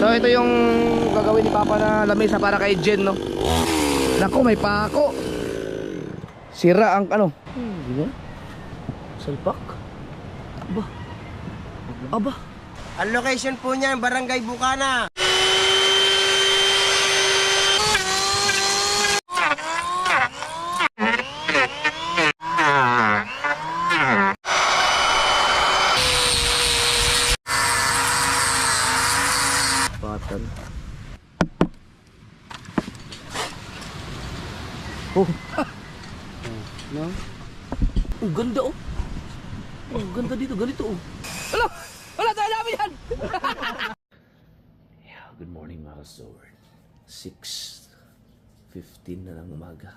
So ito yung gagawin ni Papa na lamesa para kay Jen, no? Naku, may pako. Sira ang ano. Ganyan. Salpak. Aba. Aba. Ang location po niyan, Barangay Bukana. Patan. Oh. No? Oh, ganda oh. Oh, ganda dito, ganito oh. Wala! Wala tayo namin yan! Yeah, good morning mga ka-sword. 6:15 na ng umaga.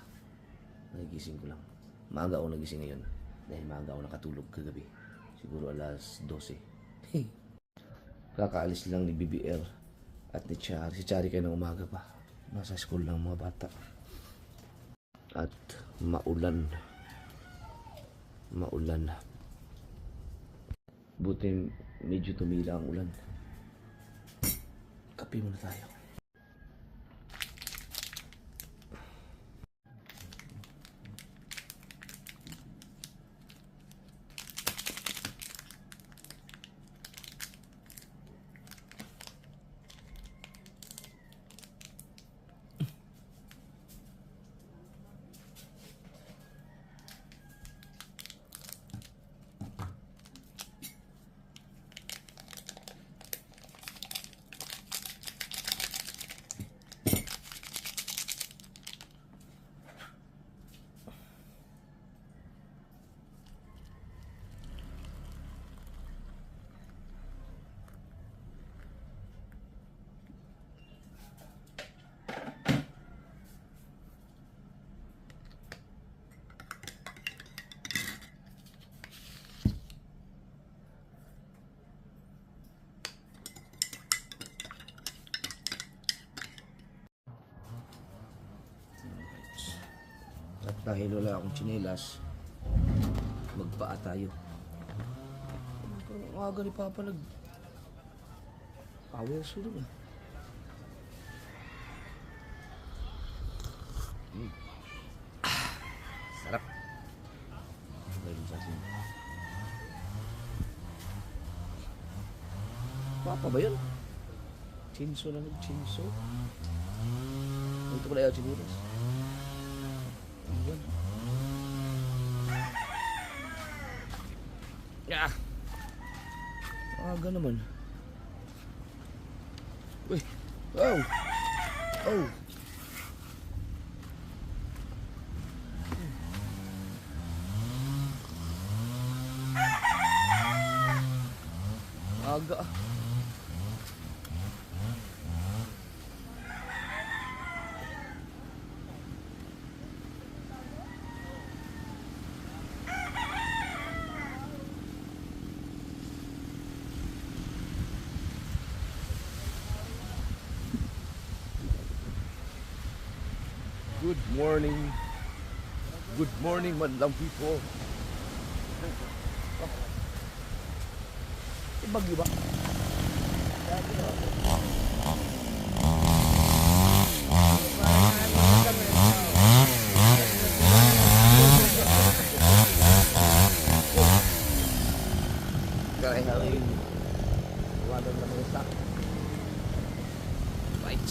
Nagigising ko lang. Maaga ako nagising ngayon. Dahil maaga ako nakatulog kagabi. Siguro alas 12. Kakaalis lang ni BBR at ni Chari. Si Chari kayo ng umaga pa. Nasa school lang mga bata. At maulan. Maulan. Buti medyo tumila ang ulan. Kape muna tayo. At dahil wala akong tsinelas, magpaa tayo. Ang aga ni Papa power sulog ah. Sarap. Dahil sa asin. Papa ba yun? Chinso na nag-chinso. Ito ko na yung tsinelas. Ah. Aga naman. Uy. Oh. Oh. Aga. Good morning. Good morning, madlang people. Ibagyo ba? Galing-galing. Walang naman isa. Right.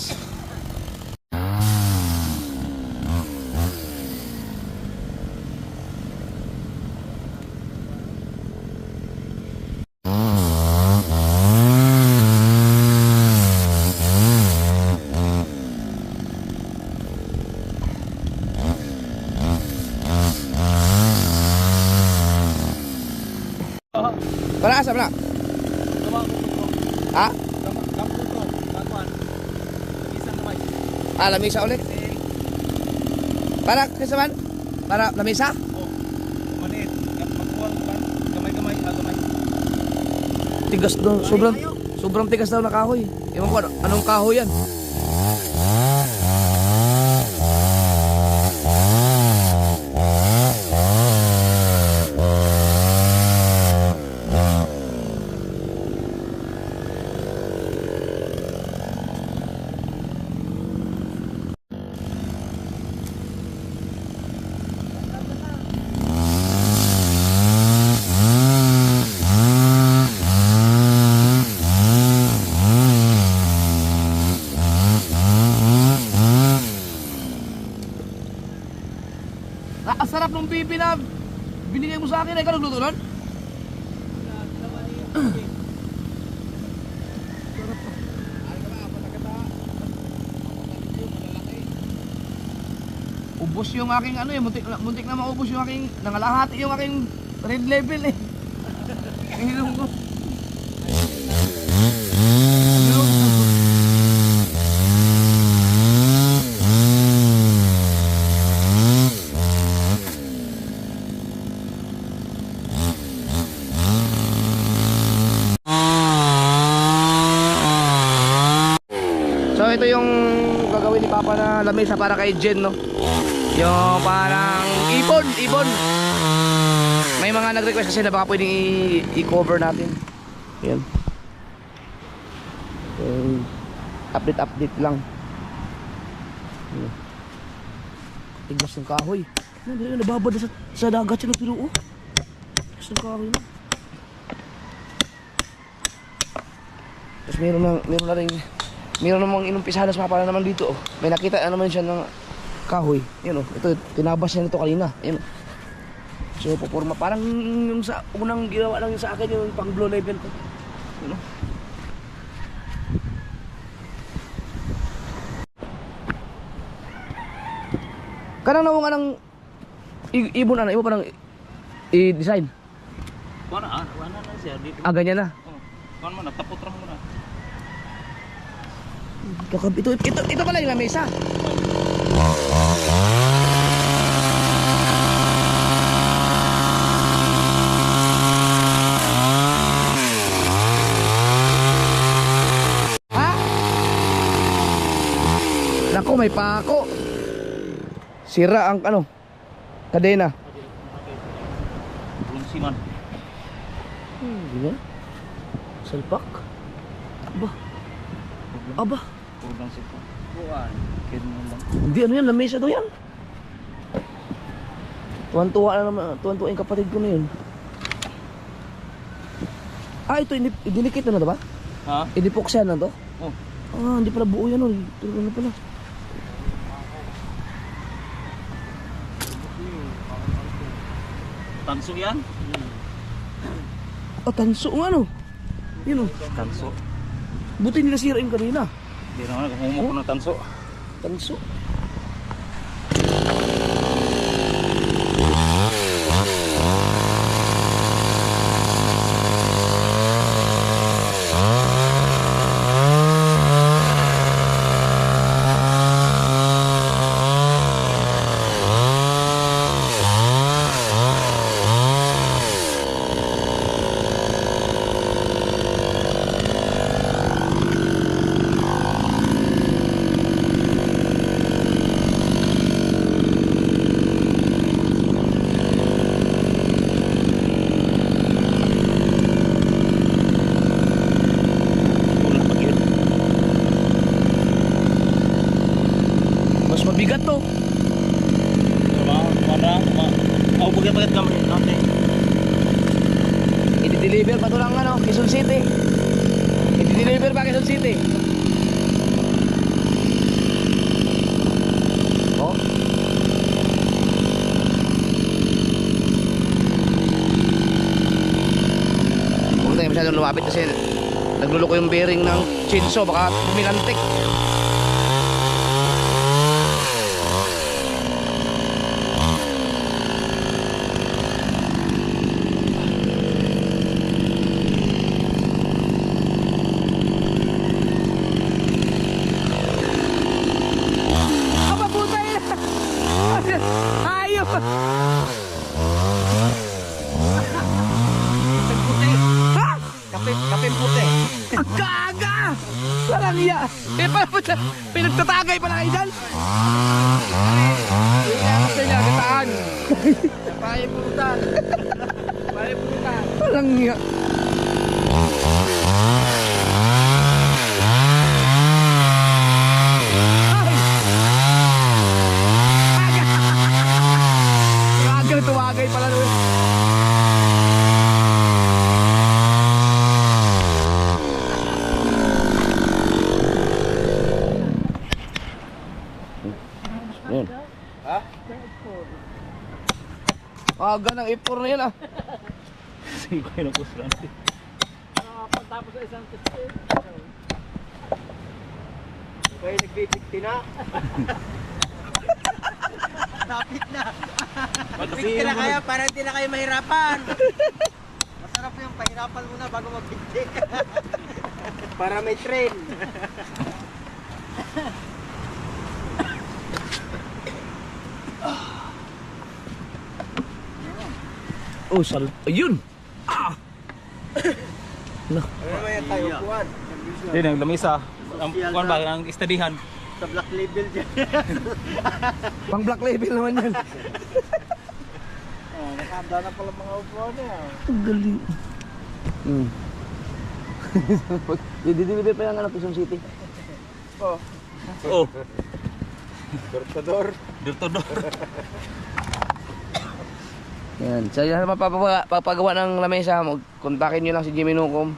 Para asa na? Ha? Lamisa ulit. Para kasaman? Para lamisa? Manit, gamay-gamay. Tigas daw, sobrang tigas daw na kahoy. Ewan ko anong kahoy yan. bibi na binigay mo sa akin. Ay, ka nagluto nun? Ubos yung aking ano eh, muntik na maubos yung aking, nangalahati yung aking red level eh. Hinilong ko. So ito yung gagawin ni Papa na lamesa para kay Jen, no? Yung parang ibon. May mga nag-request kasi na baka pwedeng i-cover natin. Yan. Update lang. Yan. Tignas ng kahoy. Nababad sa dagat siya ng pinuo. Tignas ng kahoy na. Tapos meron namang inumpisahan sa para naman dito. Oh. May nakita na naman siya ng kahoy. Yan, oh. Ito, tinabas niya nito kanina. Yan, oh. So, puporma. Parang yung sa unang ginawa lang yung sa akin, yung pang blow level ko. Yan, oh. Kanang nawang anang ibon na, ibo parang i-design. Wala na siya. Ganyan na. Kuan mo na, taputran mo na. Ito pala yung lamesa. Ha? Naku, may pako. Sira ang ano, kadena. Bulunsingan. Gila. Salpak. Aba. Kurang sipa. Kuan. Kid mo lang. Hindi, ano yan, lamesa daw yan. Tuwan-tuwa na naman, tuwan-tuwa yung kapatid ko na yun. Ito, idinikit na to ba? Ha? Idipoksan na to? Oh. Hindi pala buo yan, ito na pala. Tanso yan? Tanso nga no. Yun o. Tanso. Buti nilasira yung kanina. Hindi naman, humok ko ng tanso. Tanso. Mabigat to. Bagat kami. Okay. I-deliver pa to lang ano, Quezon City. I-deliver pa Quezon City. Oh. Huwag tayo masyadong lumapit kasi nagluloko yung bearing ng chainsaw, baka pumilantik. Ayos! Kapit puti. Ang gaga! Walang iya! Pinagtatagay pala kayo dyan! Kasi niya, kitaan. Paiputan. Walang iya! Tuwagay pala doon. Yan. Ha? Aga ng ipor na yan ah. Singko yun ako sa lansi. Tapos sa isang test. Kaya nag-50 na. Napit na. Mag-50 na kayo para hindi na kayo mahirapan. Masarap yung pahirapan muna bago mag-50. Para may train. Oh, ayun! Ah! No. Ano naman tayo kuhan? Hindi, ang lamisa. Ang kuwan ba, ang istadihan. Sa black label dyan. Pang black label naman yan. Nakahanda na pala mga upuan niya. Ang galing. Dideliver pa yung Quezon City. Oh. Oo. Tortador. Dirtodor. Yan. So yan papagawa ng lamesa, kontakin nyo lang si Jimmy Nucom.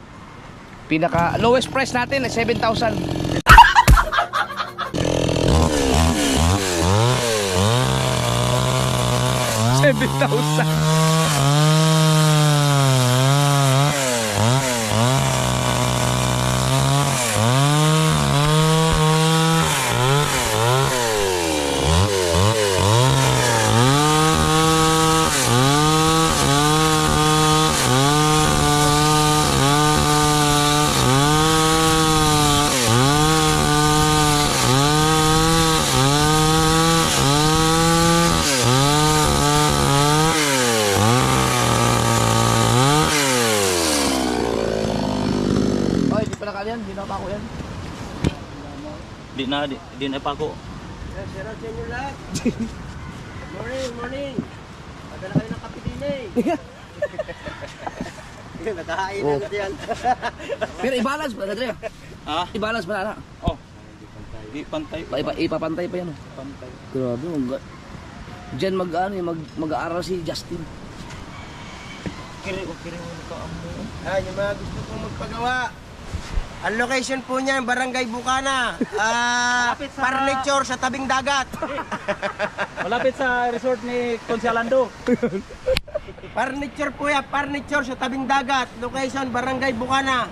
Pinaka lowest price natin ay 7,000. Oy, di pa nakal yan, di na pa ako yan. Di na pa ako. Shout out sa inyo lahat. Morning. Padala kayo ng kape din eh. Nakahain Oh. na diyan. Pero i-balance pa, Adria. Ha? I-balance pa na. Oh. Di pantay. Ipapantay pa yan. Oh. Pantay. Grabe, diyan mag-aaral si Justin. Kiri mo ka amo. Yung mga gusto kong magpagawa. Ang location po niyan, Barangay Bukana. Malapit sa- Furniture sa tabing dagat. Malapit sa resort ni Consialando. Furniture po yan, furniture sa tabing dagat. Location, Barangay Bukana.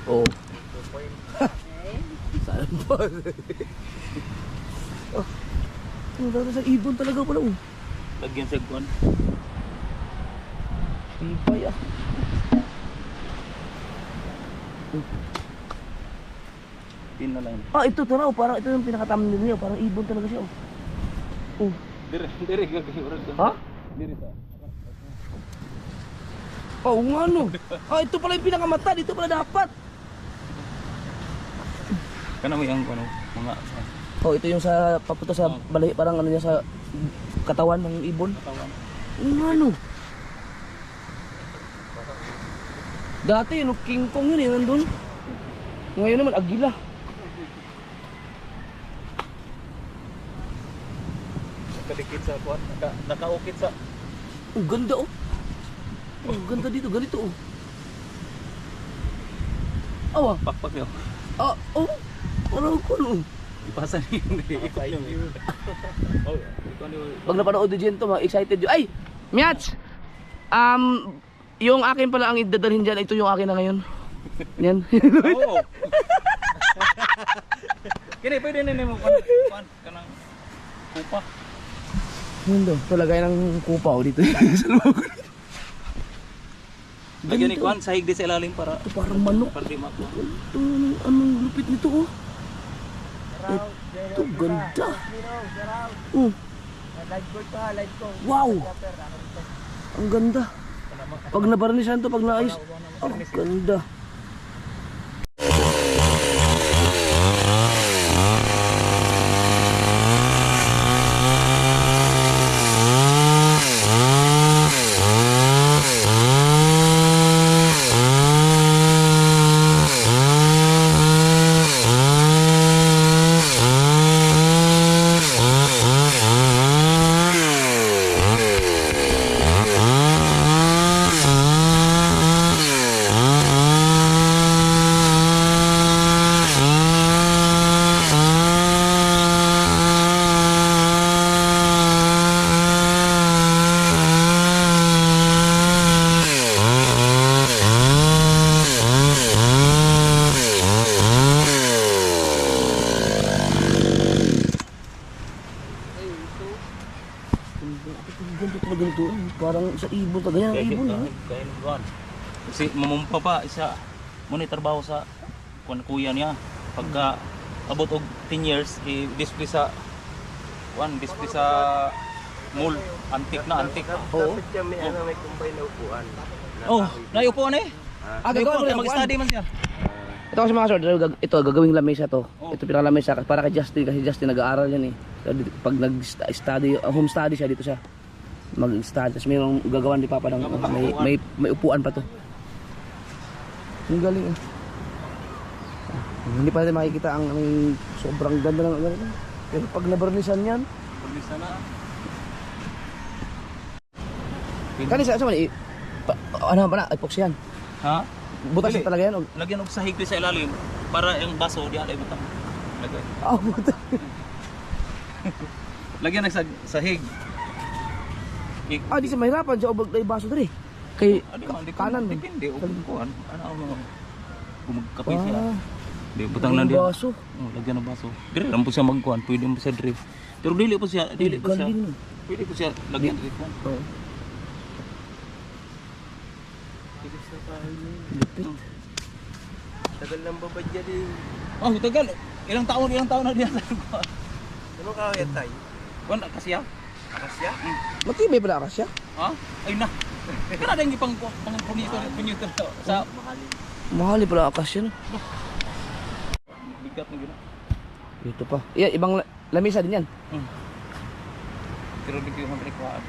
Oh. Saan ba? Oh. Ano daw sa ibon talaga pala oh. Lagyan sa kuwan. Ibay ah. Pin na lang. Ah, ito tara oh, parang ito yung pinaka-thumbnail niya, parang ibon talaga siya oh. Oh. Dire gagawin. Ha? Dire sa. Oh, nga no. Ah, ito pala yung pinakamata, dito pala dapat. Kana mo yung ano, mga Oh, ito yung sa papunta sa balay, parang ano niya sa katawan ng ibon. katawan. Nga no. Dati no, King Kong yun eh, nandun. Ngayon naman, agila. Nakadikit sa kuwan, nakaukit sa. Ang ganda oh. Ang ganda dito, ganito oh. Awa. Pakpak yun. Ah, oh. Parang ko no. Ipasa niyo yung ikot niyo. Oh, ikaw niyo. Pag napanood din to, excited yun. Ay! Miats! Yung akin pala ang idadalhin dyan, ito yung akin na ngayon. Yan. Oo. Kini pwede na mo kuwan kanang kupa. Mundo, talagay ng kupaw dito. Sa loob. Lagyan ni kuwan sahig di sa ilalim para Ito parang manok. para di makuha. Ito, anong lupit nito oh. Ito, ganda. Live ko ito ha, live ko. Wow! Ang ganda. Pag nabarnisan to, pag naayos. Ang ganda. Ganda talaga nito. Parang sa ibon pa. Ganyan ang ibon. Kaya buwan. Kasi mamumpa pa isa muna trabaho sa kuya niya. Pagka abot og 10 years i-display sa display sa mall, antik na. Oo. Dapat siya may ano, may combine na upuan. Oh, naiupuan eh. Gagawin mo lang. Mag-study man siya. Ito kasi mga sir, ito gagawing lamesa to. Oh. Ito pinaka-lamesa para kay Justin kasi Justin nag-aaral yan eh. So, pag nag-study, home study siya dito siya. Mag-study. Tapos mayroong gagawan ni Papa ng may upuan pa to. Ang galing eh. Hindi pa natin makikita ang sobrang ganda ng ano. Pero pag nabarnisan yan, Pagisa na. kanisa sa mali. Ano ba na? Epoxy yan. Ha? Butas Dili. na talaga yan. Lagyan og sahig sa ilalim para yung baso di alay butang. Lagay. Butas. Lagyan ng sahig. Di sa mahirapan siya ubag na baso dali. Kay kanan mo. Depende o kung kuan. Ano ang kung magkape siya. Di butang Ang lang diyan. baso. Oh, lagyan ng baso. Dire lang po siya magkuan, pwede mo siya drift. Pero dili po siya. Galing. Pwede po siya lagyan drift. Oo. Lupit. Tagal ng babad niya din. Oh, tagal. Ilang taon na diyan. Ano ka kaya tayo? Kuan kasi ya. Akasya? Matibay pala ka siya. Ha? Ay na. Kana dang ipang punyito sa Mahali pala akasya no. bigat na gina. Ito pa. Ibang lamisa din yan. Pero di ko man required.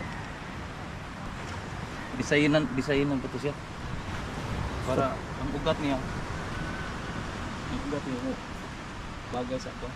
Designan ko to siya. Para ang ugat niya. Ang ugat niya. Bagay sa to.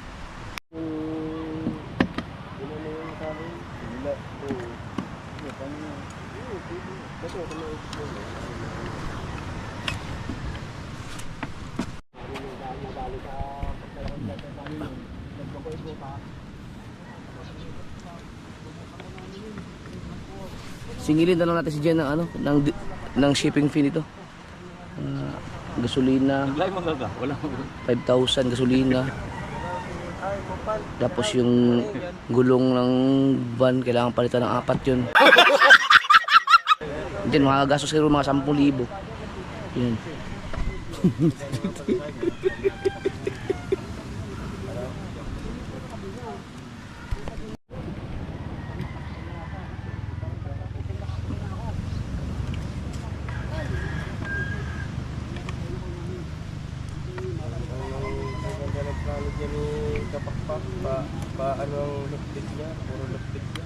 Singilin na lang natin si Jen ng shipping fee nito. Gasolina, Naglay magaga, wala mo. 5,000 gasolina. Tapos yung gulong ng van, kailangan palitan ng 4 yun. Diyan, makakagastos kayo mga 10,000. Yun. Plano dyan ni Kapakpak, ano ang lupit niya, puro lupit niya.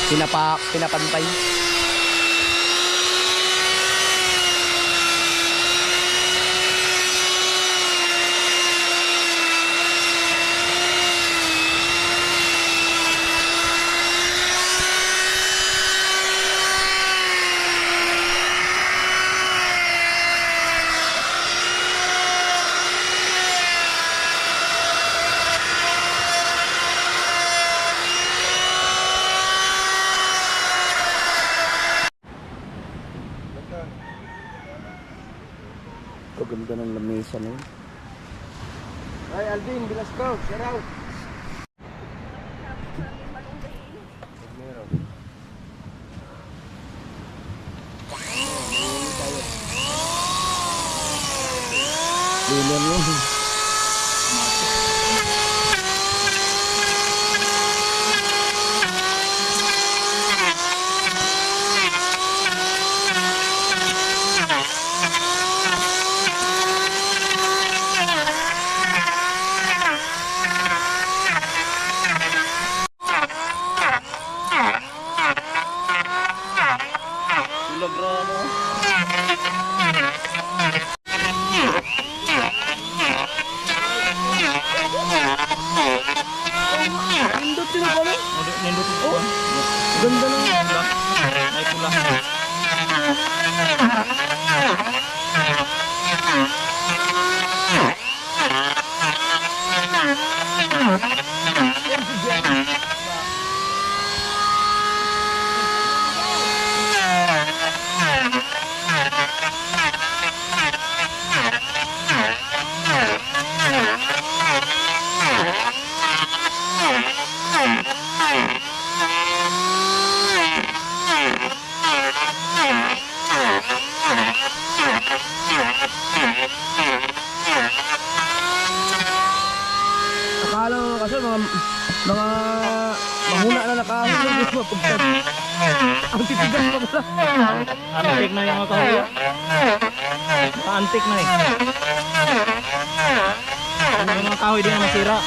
pinapantay. Ganda ng lamesa na yun. Ay, Alvin, bilas ko. Shout out. Lilan yun. Nindot yun ako, no? Nindot ito. Ganda ng Ay pula. akala mo kasi mga mahuna na nakahulog yung mga pagkat. Ang titigas pa pala. Antik na yung mga kahoy. Antik na eh. Yung mga kahoy din na masira.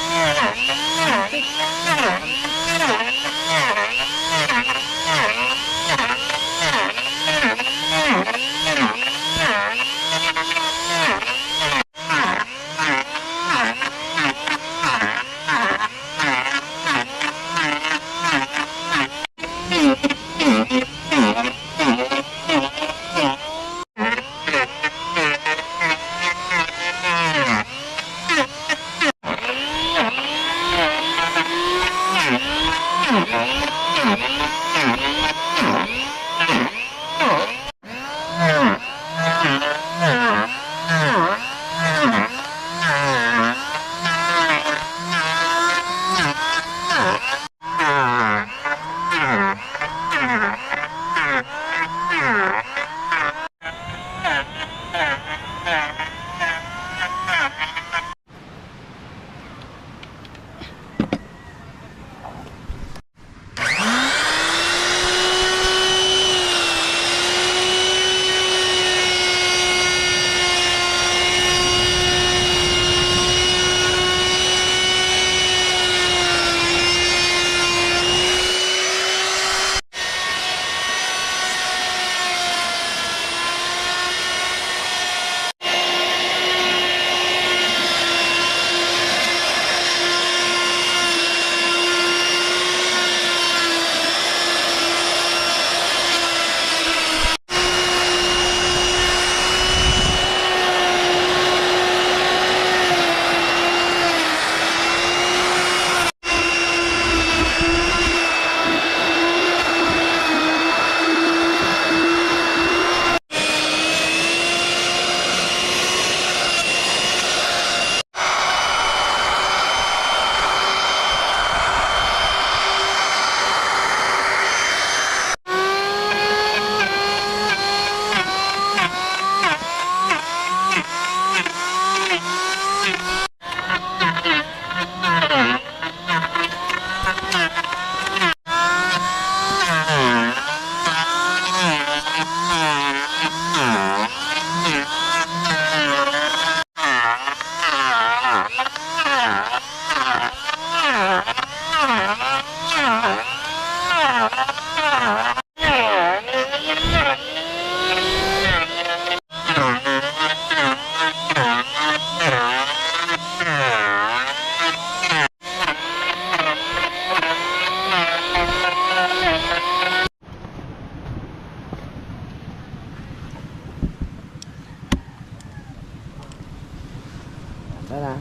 Sana.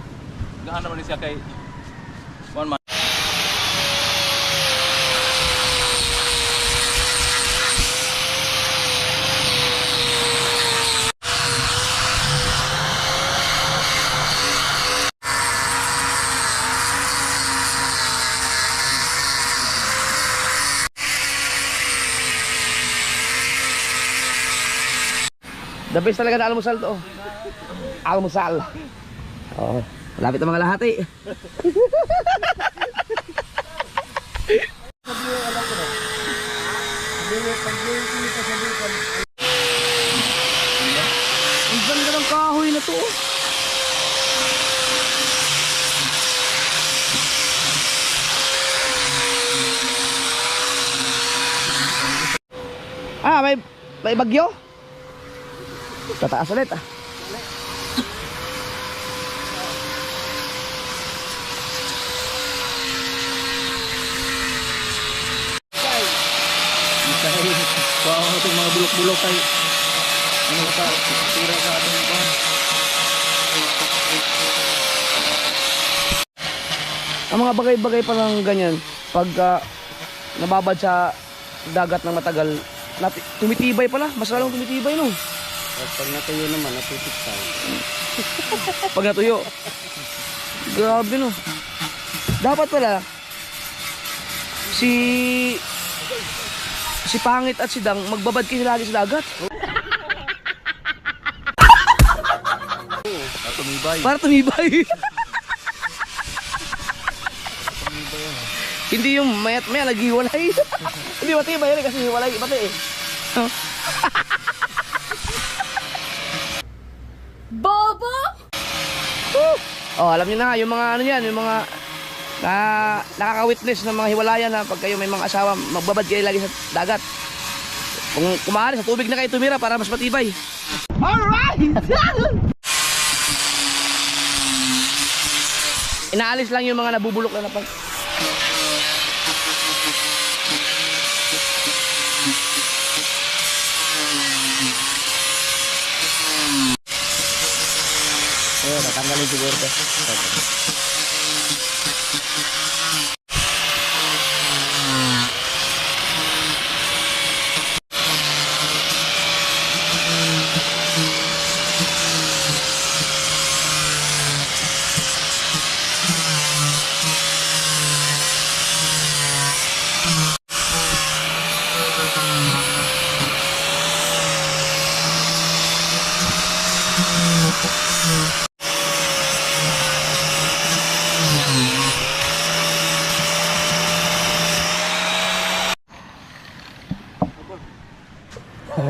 Gaan naman siya kay one man. The best talaga na almusal to. Almusal. Oh, malapit ang mga lahati. Ang ganda ng kahoy na to. May bagyo? Tataas ulit ah. Wow, itong mga bulok-bulok ay ano ka tira sa ating ba? Ang mga bagay-bagay pa lang ganyan, pagka nababad sa dagat ng matagal, tumitibay pala, mas lalong tumitibay no. Pag natuyo naman, natutik tayo. Pag natuyo. Grabe no. Dapat pala si Pangit at si Dang magbabad kayo lagi sa dagat. Tumibay. Para tumibay. Hindi yung mayat maya naghiwalay. Hindi matibay yun kasi hiwalay pati eh. Bobo! Oh, alam niyo na yung mga ano yan, yung mga nakaka-witness ng mga hiwalayan na pag kayo may mga asawa, magbabad kayo lagi sa dagat. Kung kumahari sa tubig na kayo tumira para mas matibay. Alright! Inaalis lang yung mga nabubulok na napag... Tatanggalin siguro ito.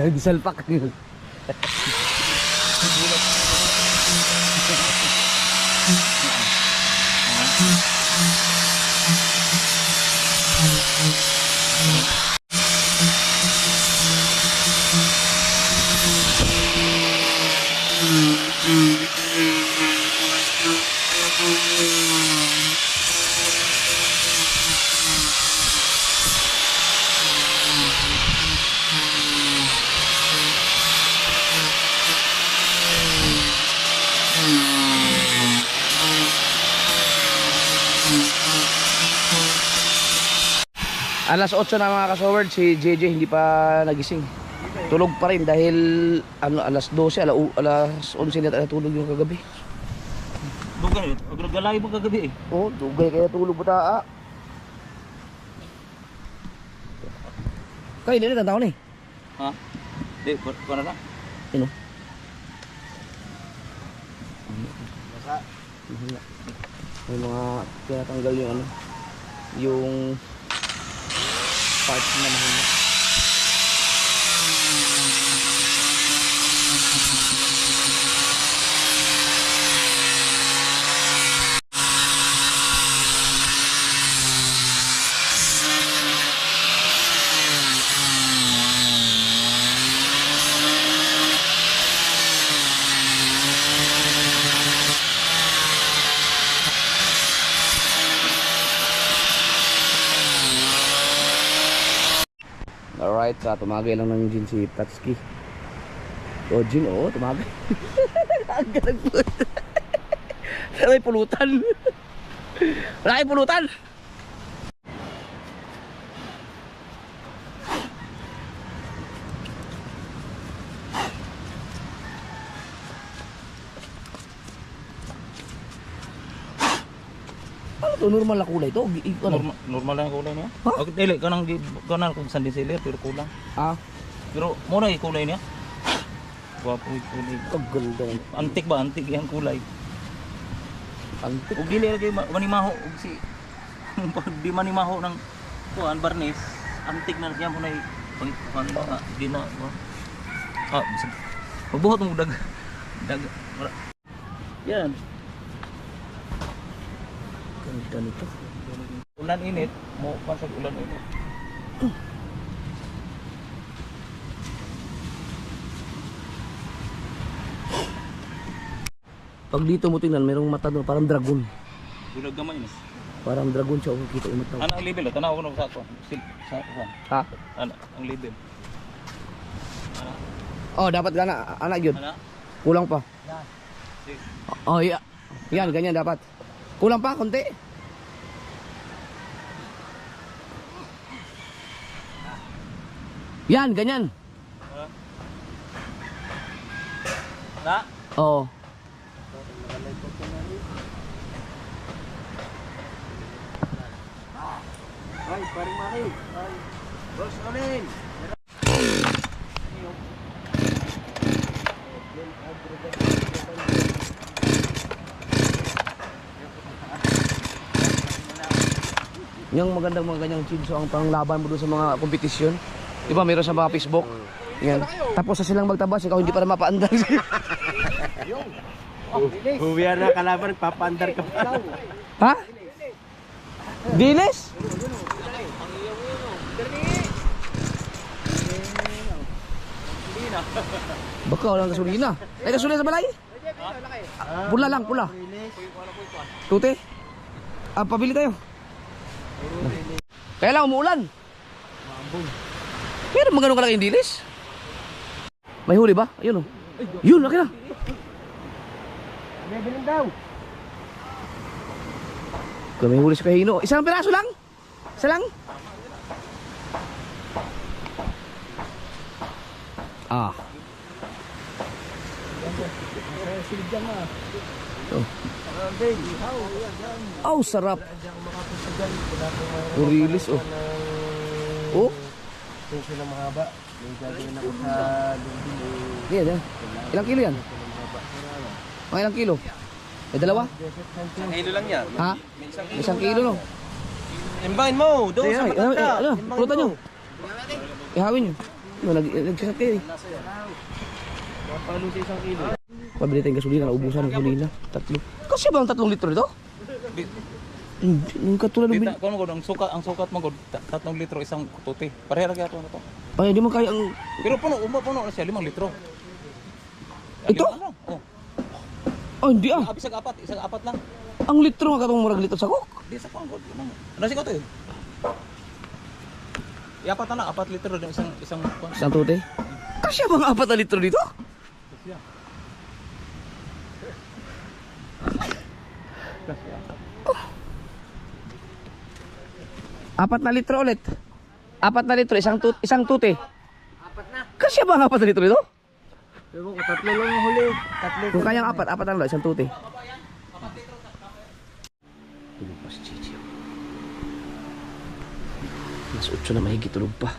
Disalpak. Alas 8 na mga kasoward, si JJ hindi pa nagising. Tulog pa rin dahil ano, alas 12, alas 11 na natulog yung kagabi. Dugay, aggalay mo kagabi eh. Oh, dugay kaya tulog mo taa. Kayo nila tanda ko na eh. Ha? Di, ko na lang. Ano? May mga tinatanggal yung ano, yung parts na mahina. Alright, tumagay lang ng Jin si Tatsuki. Oh, Jin, oo, tumagay. Ang galang po. May pulutan. Wala kayong pulutan. Ano to? Normal na kulay to? Ano? Normal lang ang kulay niya. Ha? Okay, dili kanang kung sandin sila pero kulang. Ah, Pero muna yung kulay niya. Wapo yung kulay. ang ganda. Antik ba? Antik yung kulay. Antik. Ug dili lagi manimaho ug si pag di manimaho ng kuan barnis, antik na siya mo na pang mga di na. Bisag. Magbuhot mo dag wala. Yan. Ganda nito. Ulan init, mo pasag ulan init. Pag dito mo tingnan, mayroong mata doon, parang dragon. Bulag gamay ni. Parang dragon siya kung kita yung mata. Ana ang level, tanaw ko na sa ako. Sa Ha? ana ang level. Ana. Oh, dapat gana, anak yun. Ana. Kulang pa. Six. Oh, iya. Yan, ganyan dapat. Kulang pa, konti. Yan, ganyan. Na. Oo. Ay, paring Maki. Ay, boss Olin. Yung magandang mga ganyang chinso ang panglaban mo doon sa mga kompetisyon. Di ba, meron sa mga Facebook. Yan. Tapos sa silang magtabas, ikaw hindi pa na mapaandar. Huwian na kalaban, papaandar ka pa. Ha? Dilis? Baka walang gasolina. Ay, gasolina sa balay? Pula lang, pula. Tute? Ah, pabili tayo. Kaya lang umuulan. Pero magano kalaki yung dilis? May huli ba? Ayun oh. Yun, laki na. May bilin daw. Kung may huli sa kahino. Isang piraso lang? Isa lang? Ah. Oh, sarap. Kurilis oh. Oh? Tension na mahaba. May gagawin ako sa lumbing. Yan, yan. Ilang kilo yan? Mga ilang kilo? May dalawa? Kilo lang yan. Ha? Isang kilo no? Imbangin mo, doon sa Ay, matanda. ano, pulutan nyo. Ihawin nyo. Nagsasat kayo eh. Palo sa isang kilo. Pabili tayong gasolina, naubusan ng gasolina. 3. Kasi ba ang 3 litro ito? Hindi, yung katulad ng Dita kuno gud ang sukat mo gud 3 litro isang tuti. Pareha ra gyapon to. Ay, di mo kaya ang... Pero puno na siya 5 litro. Ito? Oh. Oh, hindi ah. Isang apat lang. Ang litro nga katong murag litro sa kok. Di sa pang gud. Ano si ko to? Iapat na 4 litro din isang Isang tute. Kasi ba ang 4 na litro dito? Oh. 4 na litro ulit. 4 na litro, isang tute. 4 na. Kasi ba ang 4 na litro dito? Pero ko 3 lang ang huli. 3 Kung kayang 4 na lang, isang tute. Tulog pa si Chichi. Mas 8 na mahigit, tulog pa.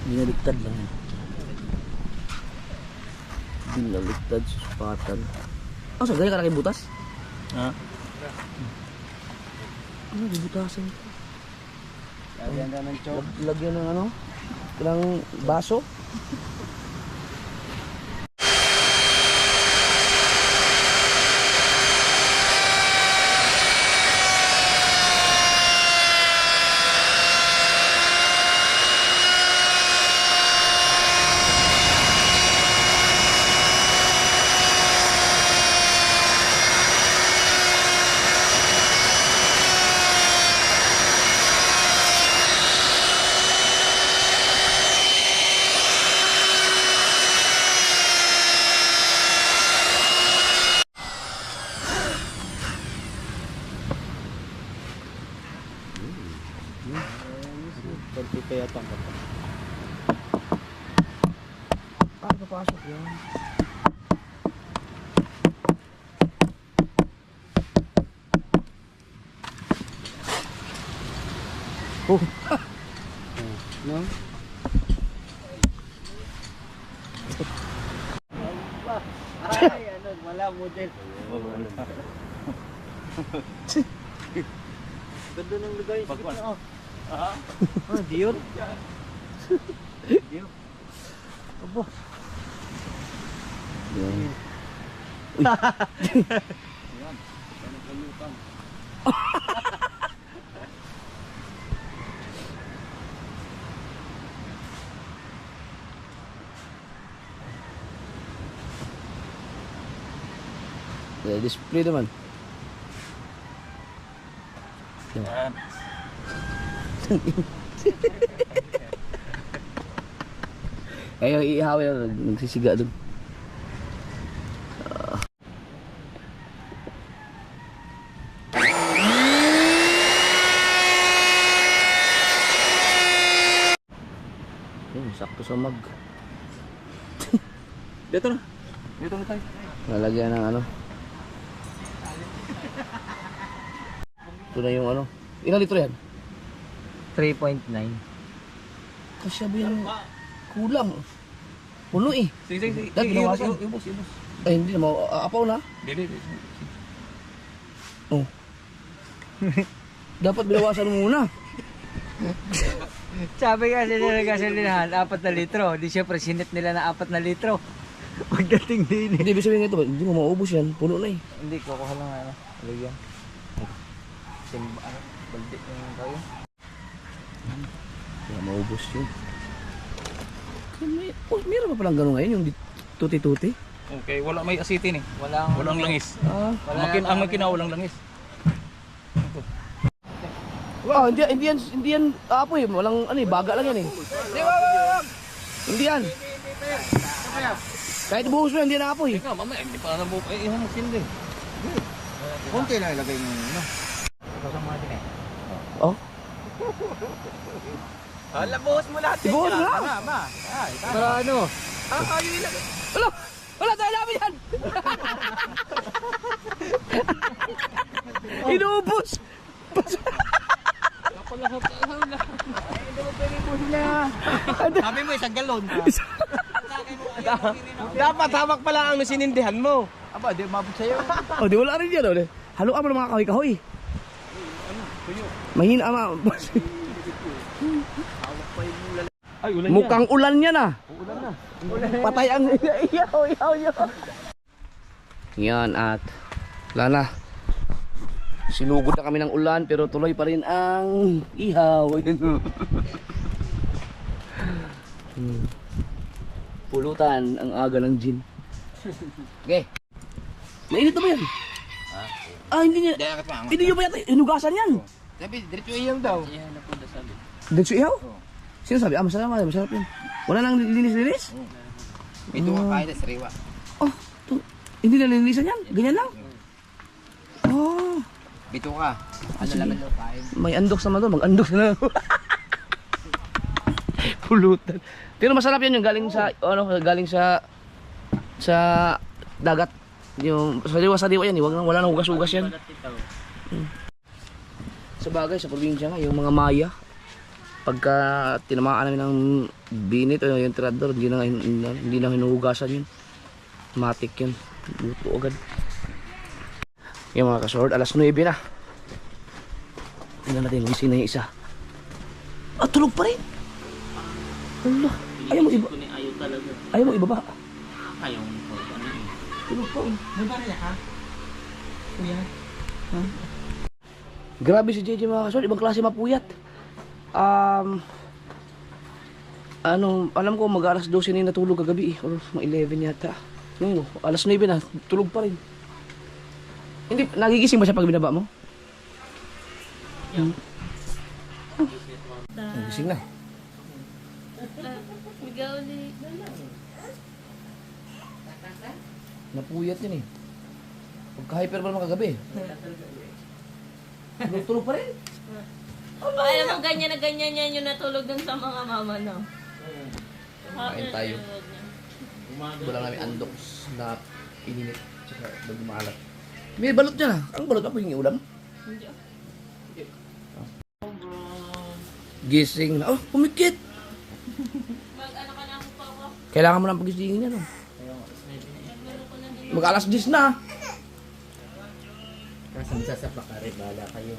Binaliktad lang yan. Binaliktad, susupatan. Oh, sa ganyan ka na kay butas? Ha? Ano, di butasan ko. Lagyan na ng chok. Lagyan ng ano? Ng baso? pasok yan. Oh. No? Ay, ano, wala model. Ganda ng lugar yung sikip na, oh. Ah, di yun? Di yun. Aba. Yan. Display naman. Yan. Ayaw iihawin na nagsisiga doon. Sakto sa mag. Dito na. Dito na tayo. Lalagyan ng ano. Ito na yung ano. Ilang litro yan? 3.9. Kasya ba yan? Kulang. Puno eh. Sige, sige. Dad, binawasan. Ibos. Ay hindi na apaw na. Dili. Oh. Dapat binawasan mo muna. Sabi kasi nila gasolinahan, 4 na litro. Di syempre sinit nila na 4 na litro. Pagdating din eh. Hindi, ibig sabihin ito, hindi mo maubos yan. Puno na eh. Hindi, kukuha lang ano. Lagyan. Ano, balde yung kayo. Kaya maubos yun. Meron pa palang gano'n ngayon, yung tuti-tuti. Okay, wala may asitin eh. Walang langis. Ah. Ang makina walang langis. Wow, hindi yan apoy, walang ano eh, baga lang yan eh. Hindi yan. Kahit buhos mo yan, hindi yan apoy. Ikaw, mamaya, hindi pa na mo. Eh, yung masindi. Kunti lang ilagay mo ano. Kasama din eh. Oh, Hala, buhos mo lahat. ibuhos na. Tama. Para ano? Kayo ilagay. Wala tayo namin yan. Inuubos. Sabi mo isang galon. Dapat hawak pala ang sinindihan mo. Aba, di mabot sa'yo. Oh, di wala rin yan. Oh. Haluan mo ng mga kahoy-kahoy. Mahina ama. Ay, ulan Mukhang ulan yan ah. Ulan na. Patay ang iyaw. Yan at wala na. Sinugod na kami ng ulan pero tuloy pa rin ang ihaw. Pulutan ang aga ng gin. Okay. Mainit na ba yan? Hindi niya. Hindi niyo ba yata hinugasan yan? Sabi, diretso iyaw daw. Diretso ihaw? Sino sabi? Masarap yun. Wala nang linis-linis? Ito ka kahit na sariwa. Oh, hindi na linisan yan? Ganyan lang? Oh. Bito ka. Ano lang ang kain? May andok naman doon, mag-andok na. Pulutan. Pero masarap yan yung galing sa dagat. Yung sariwa yan, wala nang ugas-ugas yan. Sa bagay sa probinsya nga, yung mga Maya, pagka tinamaan namin ng binit o yung tirador, hindi na hinuhugasan yun. Matik yun. Buto agad. Yung mga kasord, alas 9 na. Tingnan natin, gising na yung isa. Ah, tulog pa rin. Allah, ayaw mo iba. Ayaw mo ibaba. Tulog pa rin. May baril ka? Kuya? Grabe si JJ mga kasord, ibang klase mapuyat. Alam ko mag-alas 12 na yung natulog kagabi or mga 11 yata. Ngayon, alas 9 na, tulog pa rin. Hindi, nagigising ba siya pag binaba mo? Nagising na. Napuyat yun eh. Pagka-hyper ba naman kagabi? Tulog pa rin? Baka naman ganyan na ganyan yan yung natulog dun sa mga mama, no? Kain tayo. Wala namin andoks na pininit. Tsaka bago maalat. May balot dyan ah. Ang balot ako yung ulam. Hindi ah. Gising na. Oh, pumikit. Mag-ano ka na ako pa ako. Kailangan mo ng pagisingin yan. Oh. Meron ko na din. Mag-alas 10 na. Kasamsa sa pakari, bala kayo.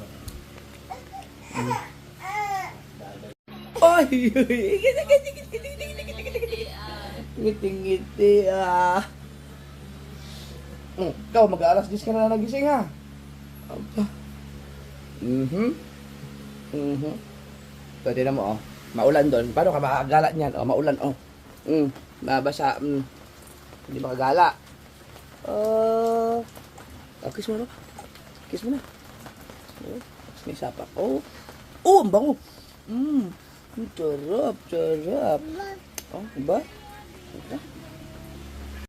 Ay! Hindi ah. Ngiti-ngiti ah. Ikaw, mag-alas 10 ka na nagising ha. Aba. Pwede na mo oh. Maulan doon. Paano ka makakagala niyan? Oh, maulan oh. Mabasa. Hindi makagala. Oh, kiss mo na. Kiss mo na. Oh, may sapak. Oh. Oh, ang bango. Sarap, sarap. Oh, diba?